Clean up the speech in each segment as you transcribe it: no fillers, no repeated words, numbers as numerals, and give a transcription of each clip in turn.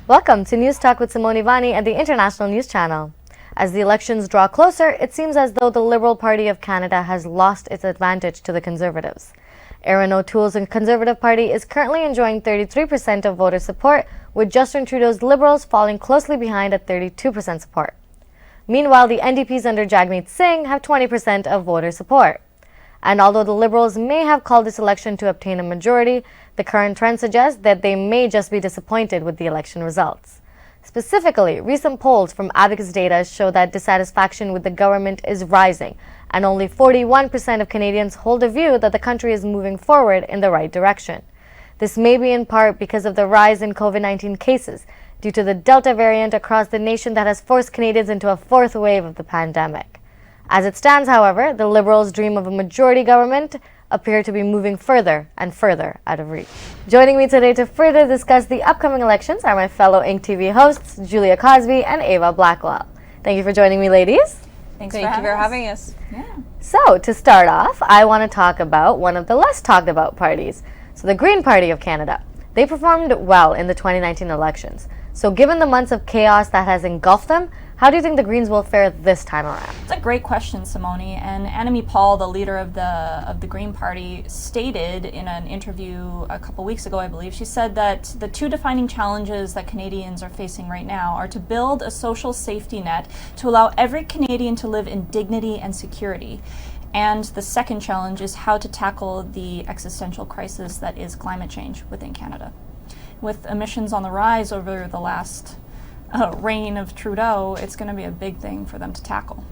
Welcome to News Talk with Simoni Vani at the International News Channel. As the elections draw closer, it seems as though the Liberal Party of Canada has lost its advantage to the Conservatives. Erin O'Toole's Conservative Party is currently enjoying 33% of voter support, with Justin Trudeau's Liberals falling closely behind at 32% support. Meanwhile, the NDPs under Jagmeet Singh have 20% of voter support. And although the Liberals may have called this election to obtain a majority, the current trend suggests that they may just be disappointed with the election results. Specifically, recent polls from Abacus data show that dissatisfaction with the government is rising, and only 41% of Canadians hold a view that the country is moving forward in the right direction. This may be in part because of the rise in COVID-19 cases due to the Delta variant across the nation that has forced Canadians into a fourth wave of the pandemic. As it stands, however, the Liberals' dream of a majority government appear to be moving further and further out of reach. Joining me today to further discuss the upcoming elections are my fellow Inc. TV hosts, Julia Cosby and Avaah Blackwell. Thank you for joining me, ladies. Thank you for having us. Yeah. So, to start off, I want to talk about one of the less talked about parties. So, the Green Party of Canada. They performed well in the 2019 elections. So, given the months of chaos that has engulfed them, how do you think the Greens will fare this time around? It's a great question, Simoni. And Annamie Paul, the leader of the Green Party, stated in an interview a couple weeks ago, I believe, she said that the two defining challenges that Canadians are facing right now are to build a social safety net to allow every Canadian to live in dignity and security. And the second challenge is how to tackle the existential crisis that is climate change within Canada. With emissions on the rise over the last reign of Trudeau, it's going to be a big thing for them to tackle.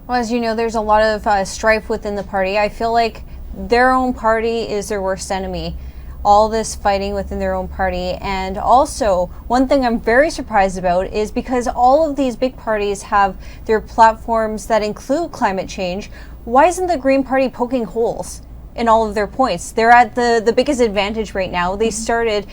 Well, as you know, there's a lot of strife within the party. I feel like their own party is their worst enemy. All this fighting within their own party. And also, one thing I'm very surprised about is because all of these big parties have their platforms that include climate change, why isn't the Green Party poking holes in all of their points? They're at the biggest advantage right now. They started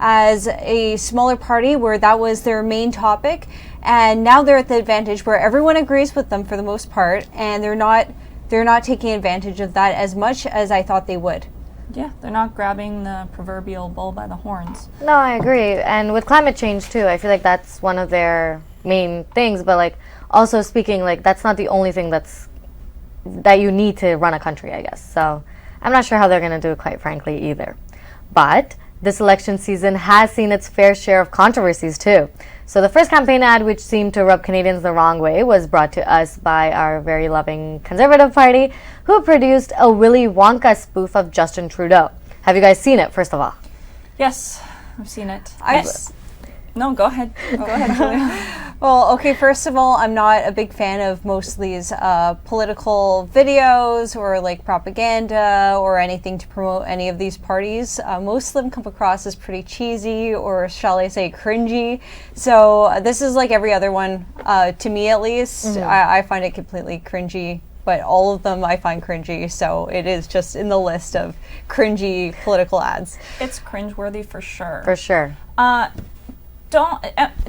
as a smaller party where that was their main topic, and now they're at the advantage where everyone agrees with them for the most part, and they're not taking advantage of that as much as I thought they would. Yeah, they're not grabbing the proverbial bull by the horns. No, I agree. And with climate change too, I feel like that's one of their main things, but like also speaking, like that's not the only thing that you need to run a country, I guess. So I'm not sure how they're going to do it, quite frankly, either. But this election season has seen its fair share of controversies too. So the first campaign ad, which seemed to rub Canadians the wrong way, was brought to us by our very loving Conservative Party, who produced a Willy Wonka spoof of Justin Trudeau. Have you guys seen it, first of all? Yes, I've seen it. No, go ahead. Go ahead, Julia. Well, okay, first of all, I'm not a big fan of most of these political videos or like propaganda or anything to promote any of these parties. Most of them come across as pretty cheesy or, shall I say, cringy. So this is like every other one, to me at least. Mm-hmm. I find it completely cringy. But all of them I find cringy, so it is just in the list of cringy political ads. It's cringeworthy for sure. For sure. Don't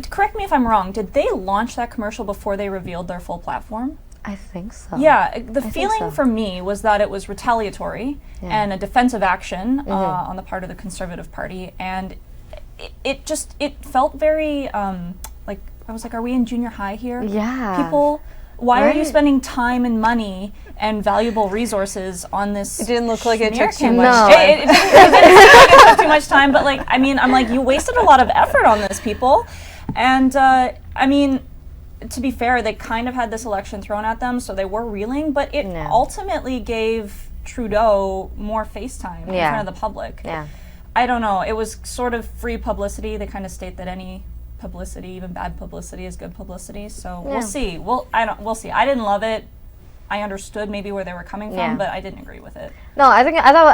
correct me if I'm wrong. Did they launch that commercial before they revealed their full platform? I think so. Yeah, the feeling for me was that it was retaliatory and a defensive action on the part of the Conservative Party, and it felt very like I was like, are we in junior high here? Yeah. People. Why are you spending time and money and valuable resources on this? It didn't look like it took too much time. It didn't look like it took too much time, but like, I mean, I'm like, you wasted a lot of effort on this, people. And I mean, to be fair, they kind of had this election thrown at them, so they were reeling, but it ultimately gave Trudeau more face time in front of the public. Yeah. I don't know. It was sort of free publicity. They kind of state that any publicity, even bad publicity, is good publicity. So we'll see. We'll see. I didn't love it. I understood maybe where they were coming from, but I didn't agree with it. No, I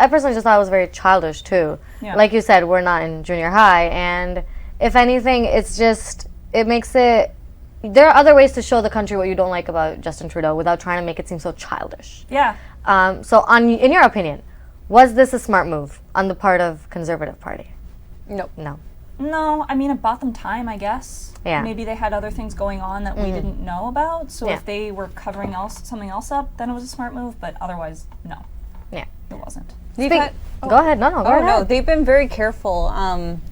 personally just thought it was very childish too. Yeah. Like you said, we're not in junior high, and if anything, it makes it. There are other ways to show the country what you don't like about Justin Trudeau without trying to make it seem so childish. Yeah. So, in your opinion, was this a smart move on the part of Conservative Party? Nope. No. No, I mean, it bought them time, I guess. Yeah. Maybe they had other things going on that we didn't know about. So if they were covering something else up, then it was a smart move. But otherwise, no. Yeah. It wasn't. Go ahead. No, go ahead. No, they've been very careful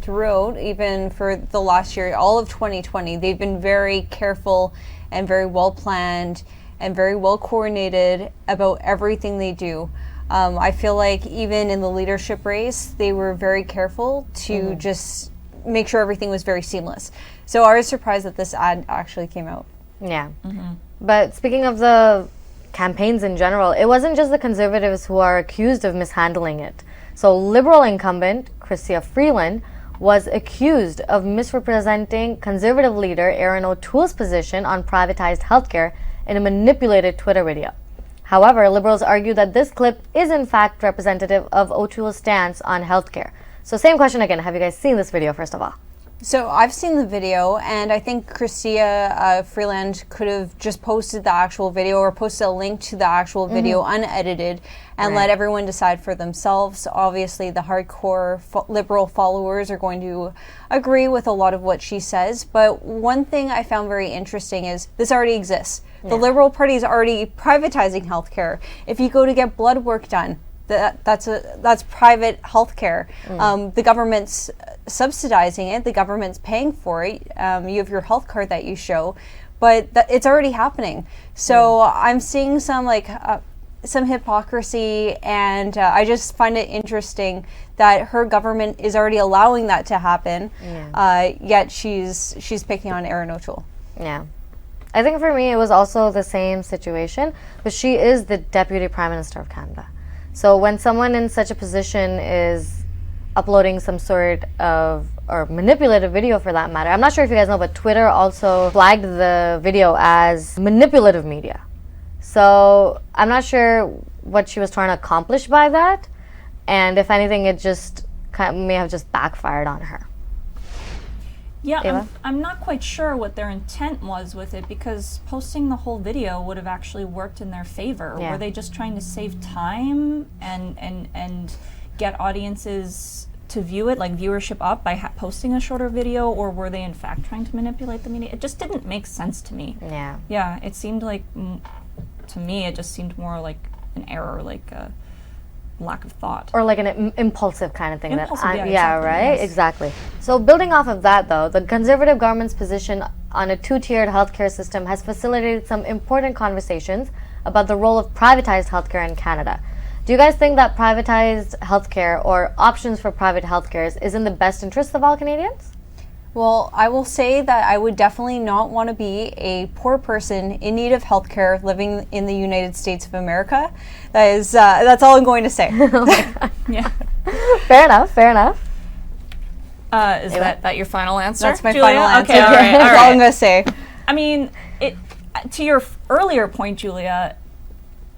throughout, even for the last year, all of 2020. They've been very careful and very well planned and very well coordinated about everything they do. I feel like even in the leadership race, they were very careful to just make sure everything was very seamless. So I was surprised that this ad actually came out. Yeah. But speaking of the campaigns in general, it wasn't just the Conservatives who are accused of mishandling it. So Liberal incumbent Chrystia Freeland was accused of misrepresenting Conservative leader Erin O'Toole's position on privatized healthcare in a manipulated Twitter video. However, Liberals argue that this clip is in fact representative of O'Toole's stance on healthcare. So same question again, have you guys seen this video first of all? So I've seen the video, and I think Chrystia Freeland could have just posted the actual video or posted a link to the actual video unedited and let everyone decide for themselves. Obviously, the hardcore Liberal followers are going to agree with a lot of what she says, but one thing I found very interesting is this already exists. The Liberal Party is already privatizing healthcare. If you go to get blood work done, that's private healthcare. The government's subsidizing it. The government's paying for it. You have your health card that you show, but it's already happening. So I'm seeing some hypocrisy, and I just find it interesting that her government is already allowing that to happen. Yet she's picking on Erin O'Toole. Yeah. I think for me it was also the same situation, but she is the Deputy Prime Minister of Canada. So when someone in such a position is uploading some sort of, or manipulative video for that matter, I'm not sure if you guys know, but Twitter also flagged the video as manipulative media. So I'm not sure what she was trying to accomplish by that, and if anything, it just may have just backfired on her. Yeah, I'm not quite sure what their intent was with it, because posting the whole video would have actually worked in their favor. Were they just trying to save time and get audiences to view it, like viewership up by posting a shorter video, or were they in fact trying to manipulate the media? It just didn't make sense to me. Yeah, it seemed like, to me, it just seemed more like an error, like a lack of thought. Or like an impulsive kind of thing. Impulsive, right? Yes. Exactly. So building off of that though, the Conservative government's position on a two-tiered healthcare system has facilitated some important conversations about the role of privatized healthcare in Canada. Do you guys think that privatized healthcare or options for private healthcare is in the best interest of all Canadians? Well, I will say that I would definitely not want to be a poor person in need of healthcare living in the United States of America. That's all I'm going to say. Oh my God. Yeah. Fair enough. Is that your final answer? That's my Julia? final answer. Okay, all right. That's all I'm going to say. I mean, to your earlier point, Julia,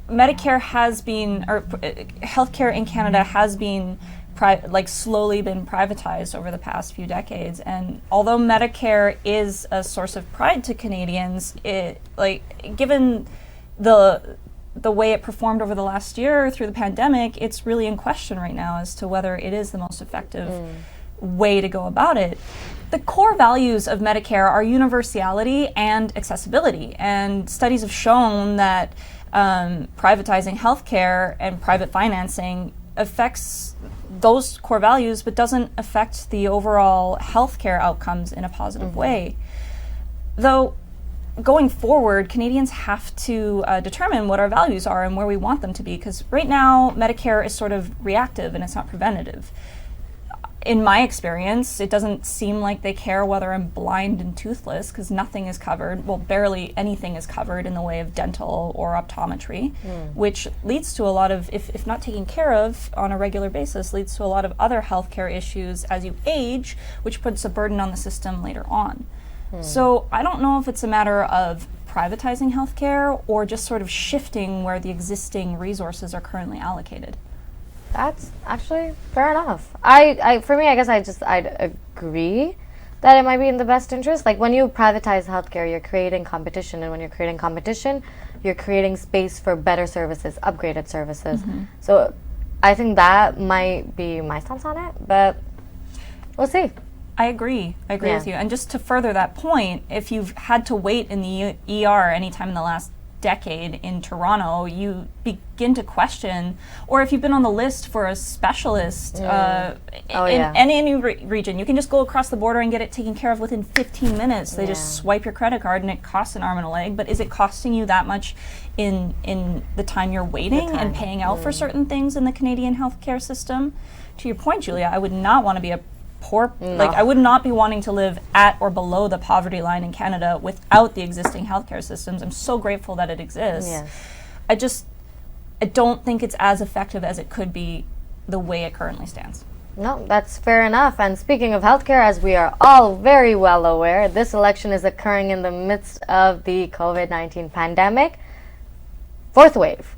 Medicare has been, or healthcare in Canada has been slowly been privatized over the past few decades, and although Medicare is a source of pride to Canadians, given the way it performed over the last year through the pandemic, it's really in question right now as to whether it is the most effective way to go about it. The core values of Medicare are universality and accessibility, and studies have shown that privatizing healthcare and private financing affects those core values, but doesn't affect the overall healthcare outcomes in a positive way. Though, going forward, Canadians have to determine what our values are and where we want them to be, because right now, Medicare is sort of reactive and it's not preventative. In my experience, it doesn't seem like they care whether I'm blind and toothless, because nothing is covered. Well, barely anything is covered in the way of dental or optometry, which leads to a lot of, if not taken care of on a regular basis, leads to a lot of other healthcare issues as you age, which puts a burden on the system later on. So I don't know if it's a matter of privatizing healthcare or just sort of shifting where the existing resources are currently allocated. That's actually fair enough. For me, I guess I'd agree that it might be in the best interest. Like when you privatize healthcare, you're creating competition, and when you're creating competition, you're creating space for better services, upgraded services. So I think that might be my stance on it, but we'll see. I agree with you. And just to further that point, if you've had to wait in the ER anytime in the last decade in Toronto, you begin to question, or if you've been on the list for a specialist in any region, you can just go across the border and get it taken care of within 15 minutes. They just swipe your credit card and it costs an arm and a leg, but is it costing you that much in the time you're waiting and paying out for certain things in the Canadian healthcare system? To your point, Julia, I would not want to be a poor, like I would not be wanting to live at or below the poverty line in Canada without the existing healthcare systems. I'm so grateful that it exists. Yes. I don't think it's as effective as it could be the way it currently stands. No, that's fair enough. And speaking of healthcare, as we are all very well aware, this election is occurring in the midst of the COVID-19 pandemic, fourth wave.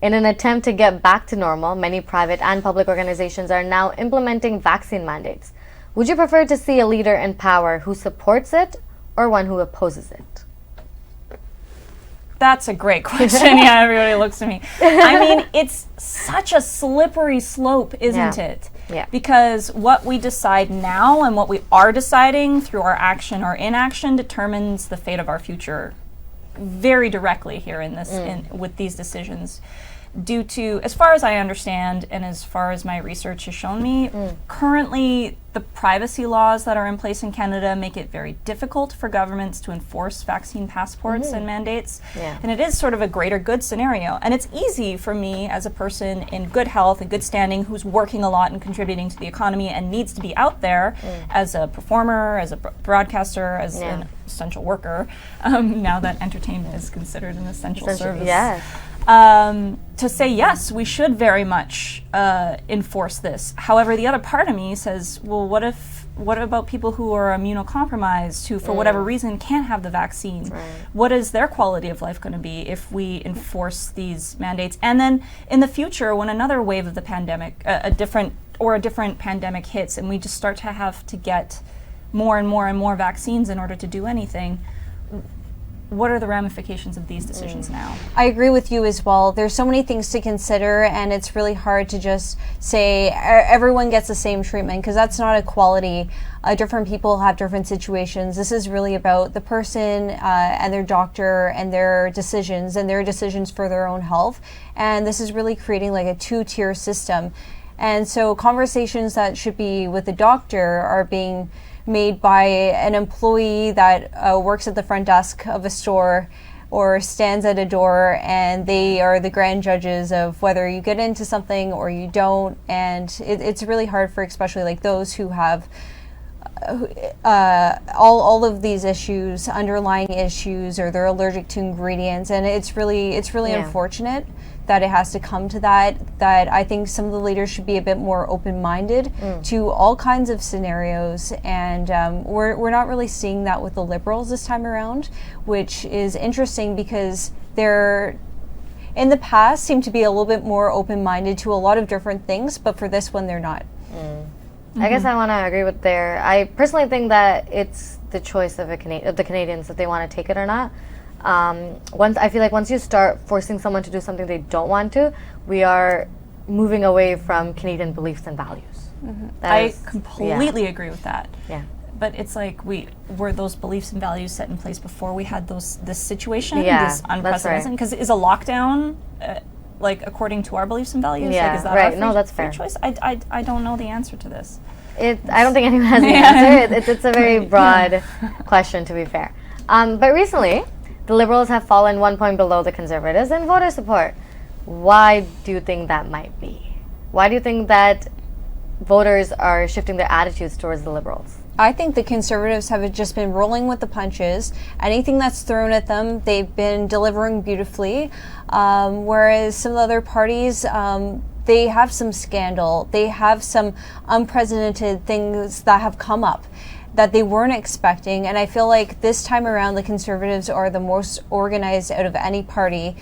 In an attempt to get back to normal, many private and public organizations are now implementing vaccine mandates. Would you prefer to see a leader in power who supports it or one who opposes it? That's a great question. Yeah, everybody looks at me. I mean, it's such a slippery slope, isn't it? Yeah. Because what we decide now and what we are deciding through our action or inaction determines the fate of our future very directly here in this with these decisions. Due to, as far as I understand and as far as my research has shown me, currently the privacy laws that are in place in Canada make it very difficult for governments to enforce vaccine passports and mandates. And it is sort of a greater good scenario. And it's easy for me as a person in good health and good standing who's working a lot and contributing to the economy and needs to be out there as a performer, as a broadcaster, as an essential worker, now that entertainment is considered an essential service. Yes. To say, yes, we should very much enforce this. However, the other part of me says, well, what about people who are immunocompromised, who for whatever reason can't have the vaccine? What is their quality of life going to be if we enforce these mandates? And then in the future, when another wave of the pandemic, a different pandemic hits, and we just start to have to get more and more and more vaccines in order to do anything, what are the ramifications of these decisions now? I agree with you as well. There's so many things to consider, and it's really hard to just say everyone gets the same treatment, because that's not equality. Different people have different situations. This is really about the person and their doctor and their decisions for their own health. And this is really creating like a two-tier system. And so conversations that should be with the doctor are being made by an employee that works at the front desk of a store or stands at a door, and they are the grand judges of whether you get into something or you don't. And it's really hard for especially like those who have all of these issues, underlying issues, or they're allergic to ingredients, and it's really unfortunate that it has to come to that I think some of the leaders should be a bit more open-minded to all kinds of scenarios, and we're not really seeing that with the Liberals this time around, which is interesting because they're in the past seem to be a little bit more open-minded to a lot of different things, but for this one they're not. I guess I want to agree with I personally think that it's the choice of the Canadians if they want to take it or not. I feel like once you start forcing someone to do something they don't want to, we are moving away from Canadian beliefs and values. I completely agree with that. Yeah. But it's like were those beliefs and values set in place before we had this situation, Yeah, this unprecedented? Because is a lockdown like according to our beliefs and values? Yeah, like, is that right. our No, that's fair. choice? I don't know the answer to this. I don't think anyone has the answer. It's a very broad question, to be fair. But recently, the Liberals have fallen 1 point below the Conservatives in voter support. Why do you think that might be? Why do you think that voters are shifting their attitudes towards the Liberals? I think the Conservatives have just been rolling with the punches. Anything that's thrown at them, they've been delivering beautifully. Whereas some of the other parties, they have some scandal. They have some unprecedented things that have come up that they weren't expecting. And I feel like this time around, the Conservatives are the most organized out of any party,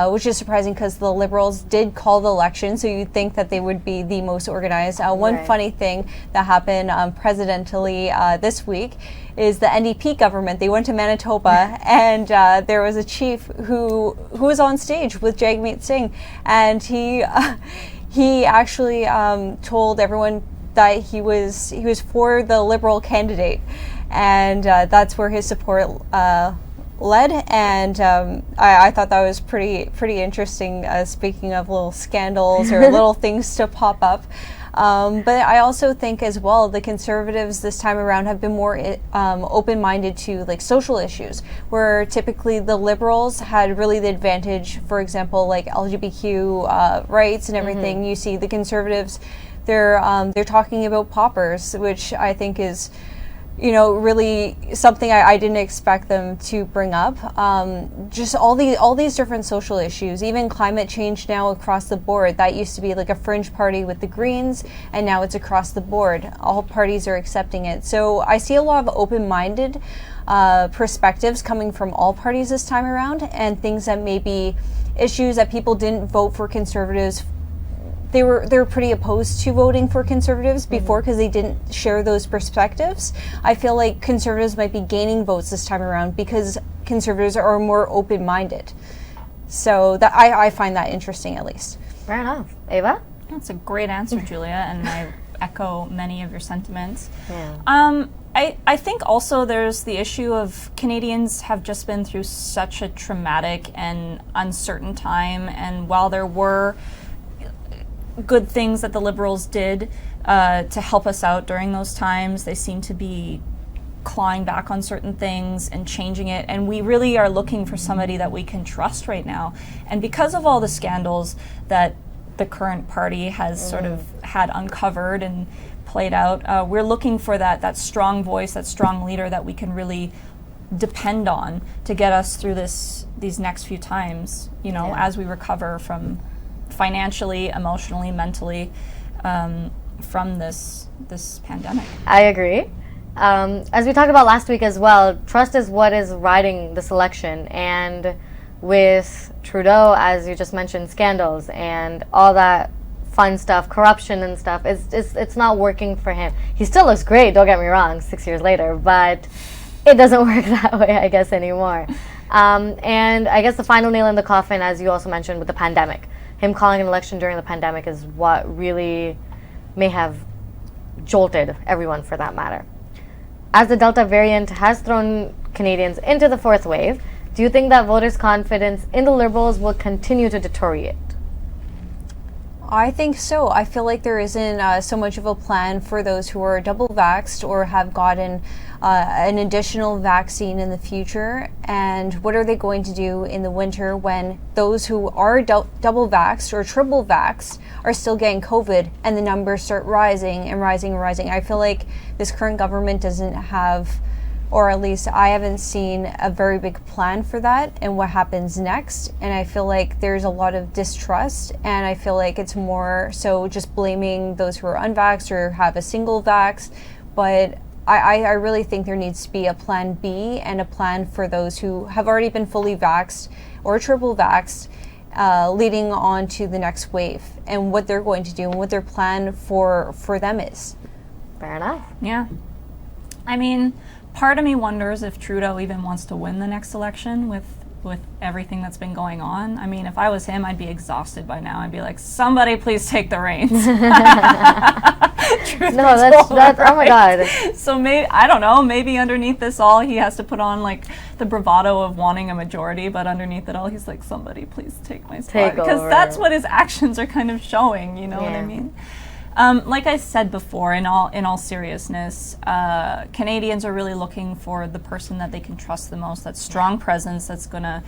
which is surprising because the Liberals did call the election, so you'd think that they would be the most organized. One funny thing that happened presidentially this week is the NDP government. They went to Manitoba, and there was a chief who was on stage with Jagmeet Singh, and he actually told everyone that he was for the Liberal candidate, and that's where his support led, and I thought that was pretty interesting. Speaking of little scandals or little things to pop up. But I also think as well the Conservatives this time around have been more open-minded to like social issues, where typically the Liberals had really the advantage, for example, like LGBTQ rights and everything. You see the Conservatives, they're talking about paupers, which I think is, you know, really something I didn't expect them to bring up. Just all these different social issues, even climate change now across the board. That used to be like a fringe party with the Greens, and now it's across the board. All parties are accepting it. So I see a lot of open-minded perspectives coming from all parties this time around, and things that maybe issues that people didn't vote for Conservatives. They were pretty opposed to voting for Conservatives before because they didn't share those perspectives. I feel like Conservatives might be gaining votes this time around because Conservatives are more open-minded. So that I find that interesting, at least. Fair enough. Ava? That's a great answer, Julia, and I echo many of your sentiments. Yeah. I think also there's the issue of Canadians have just been through such a traumatic and uncertain time, and while there were good things that the Liberals did to help us out during those times, they seem to be clawing back on certain things and changing it, and we really are looking for somebody that we can trust right now. And because of all the scandals that the current party has sort of had uncovered and played out, we're looking for that strong voice, that strong leader that we can really depend on to get us through these next few times, you know, as we recover from financially, emotionally, mentally, from this pandemic. I agree. As we talked about last week as well, trust is what is riding this election, and with Trudeau, as you just mentioned, scandals and all that fun stuff, corruption and stuff, it's not working for him. He still looks great, don't get me wrong, 6 years later, but it doesn't work that way, I guess, anymore. And I guess the final nail in the coffin, as you also mentioned, with the pandemic. Him calling an election during the pandemic is what really may have jolted everyone, for that matter. As the Delta variant has thrown Canadians into the fourth wave, do you think that voters' confidence in the Liberals will continue to deteriorate? I think so. I feel like there isn't so much of a plan for those who are double vaxxed or have gotten an additional vaccine in the future. And what are they going to do in the winter when those who are double vaxxed or triple vaxxed are still getting COVID and the numbers start rising and rising and rising? I feel like this current government doesn't have, or at least I haven't seen a very big plan for that and what happens next. And I feel like there's a lot of distrust, and I feel like it's more so just blaming those who are unvaxxed or have a single vax. But I really think there needs to be a plan B and a plan for those who have already been fully vaxxed or triple vaxxed, leading on to the next wave, and what they're going to do and what their plan for them is. Fair enough. Yeah. I mean, part of me wonders if Trudeau even wants to win the next election with everything that's been going on. I mean, if I was him, I'd be exhausted by now. I'd be like, somebody please take the reins. No, that's oh my God. So maybe, I don't know, maybe underneath this all, he has to put on like the bravado of wanting a majority, but underneath it all, he's like, somebody please take my spot. Because that's what his actions are kind of showing, you know what I mean? Like I said before, in all seriousness, Canadians are really looking for the person that they can trust the most, that strong presence that's going to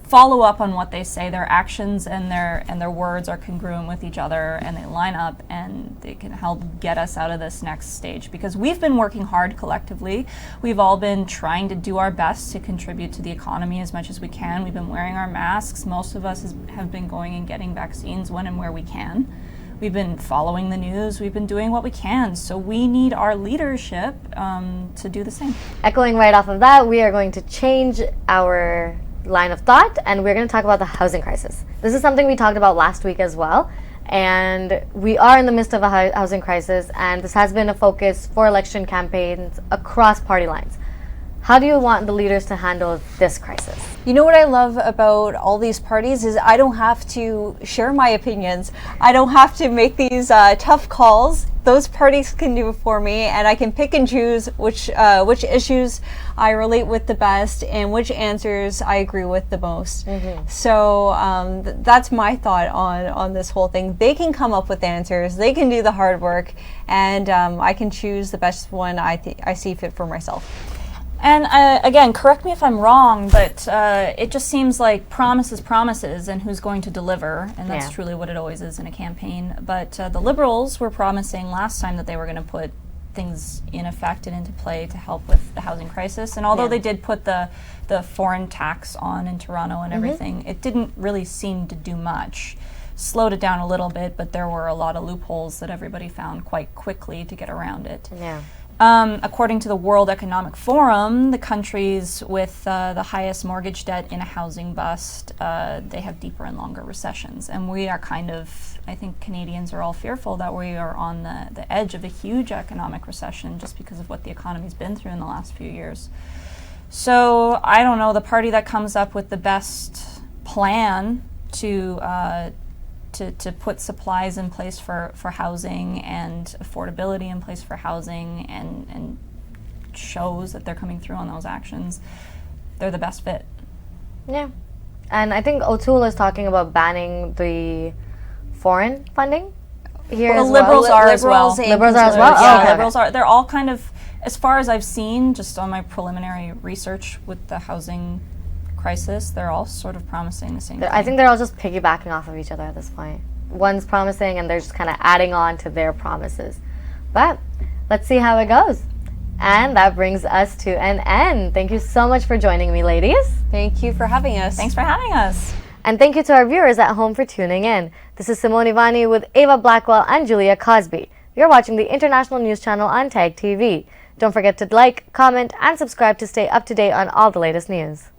follow up on what they say. Their actions and their words are congruent with each other, and they line up, and they can help get us out of this next stage. Because we've been working hard collectively. We've all been trying to do our best to contribute to the economy as much as we can. We've been wearing our masks. Most of us have been going and getting vaccines when and where we can. We've been following the news. We've been doing what we can. So we need our leadership to do the same. Echoing right off of that, we are going to change our line of thought, and we're going to talk about the housing crisis. This is something we talked about last week as well, and we are in the midst of a housing crisis, and this has been a focus for election campaigns across party lines. How do you want the leaders to handle this crisis? You know what I love about all these parties is I don't have to share my opinions. I don't have to make these tough calls. Those parties can do it for me, and I can pick and choose which issues I relate with the best and which answers I agree with the most. So that's my thought on this whole thing. They can come up with answers. They can do the hard work, and I can choose the best one I see fit for myself. And again, correct me if I'm wrong, but it just seems like promises, and who's going to deliver, and that's truly what it always is in a campaign. But the Liberals were promising last time that they were going to put things in effect and into play to help with the housing crisis. And although they did put the foreign tax on in Toronto and everything, it didn't really seem to do much. Slowed it down a little bit, but there were a lot of loopholes that everybody found quite quickly to get around it. According to the World Economic Forum, the countries with the highest mortgage debt in a housing bust, they have deeper and longer recessions. And we are I think Canadians are all fearful that we are on the edge of a huge economic recession just because of what the economy's been through in the last few years. So I don't know, the party that comes up with the best plan to put supplies in place for housing and affordability in place for housing and shows that they're coming through on those actions, they're the best fit. Yeah. And I think O'Toole is talking about banning the foreign funding here as well. Liberals are as well. Liberals are as well? Yeah, Oh, okay. Liberals are. They're all kind of, as far as I've seen, just on my preliminary research with the housing crisis, they're all sort of promising the same thing. I think they're all just piggybacking off of each other at this point. One's promising and they're just kind of adding on to their promises. But let's see how it goes. And that brings us to an end. Thank you so much for joining me, ladies. Thank you for having us. Thanks for having us. And thank you to our viewers at home for tuning in. This is Simoni Vani with Avaah Blackwell and Julia Cosby. You're watching the International News Channel on TAG TV. Don't forget to like, comment, and subscribe to stay up to date on all the latest news.